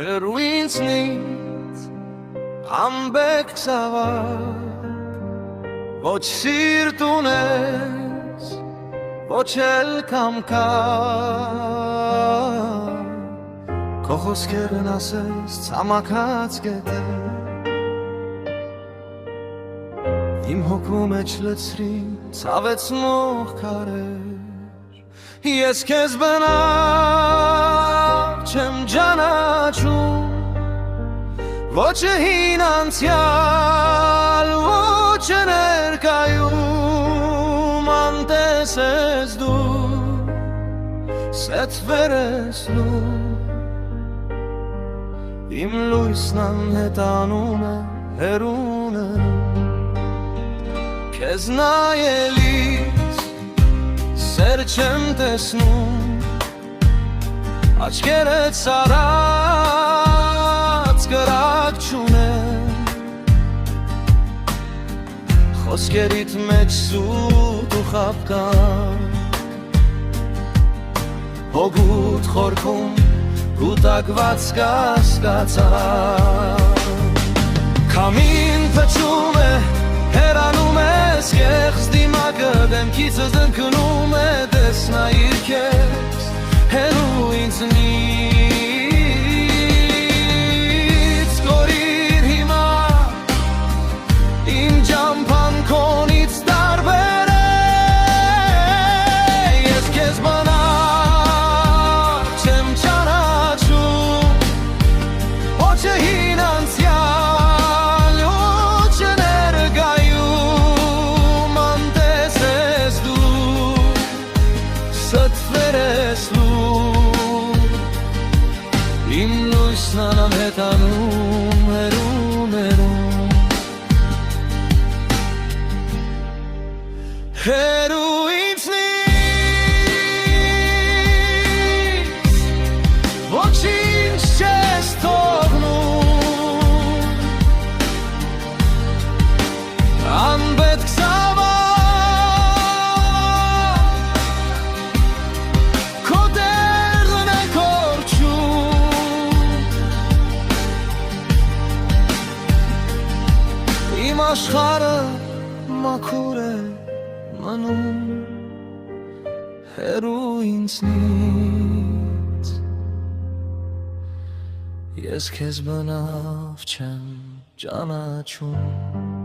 Հեռուինցնից ամբեք ծավակ Ոչ սիրտ ունես, ոչ էլ կամքար Քո խոսքերն ասես ցամաքած գետը Իմ հոգու մեջ լցրին ցավեցնող քարեր Ես քեզ բնավ չեմ ճանաչում Ոչ հին անցյալ, ոչ ներկայում Անտես ես դու, սետվեր ես լու Իմ լույսն անհետանում է հեռուներում Քեզ նայելիս սեր չեմ տեսնում Աչքերդ սարած կրակ չունեն Խոսքերիդ մեջ սուտ ու խապկան Հոգուտ խորքում կուտակված կասկածան Քամին փչում է, հեռանում ես Կեղծ դիմակը դեմքիցս դնկնում է Տեսնայիր քեզ հեռու ինձնից Կորիր հիմա իմ ճամփան քոնից տարբեր է Ես քեզ բանար չեմ ճանաչում Ոչ հին անցյալ, ոչ ներկայում Անտես ես դու, սթվեր ես Իմ լույսն անհետանում հեռուներում Հեռու ինձնից ոչինչ չես թողնում Անպետք զավակ Քո տեղն է կորչում Իմ աշխարհը մաքուր է մնում Հեռու ինձնից Ես քեզ բնավ չեմ ճանաչում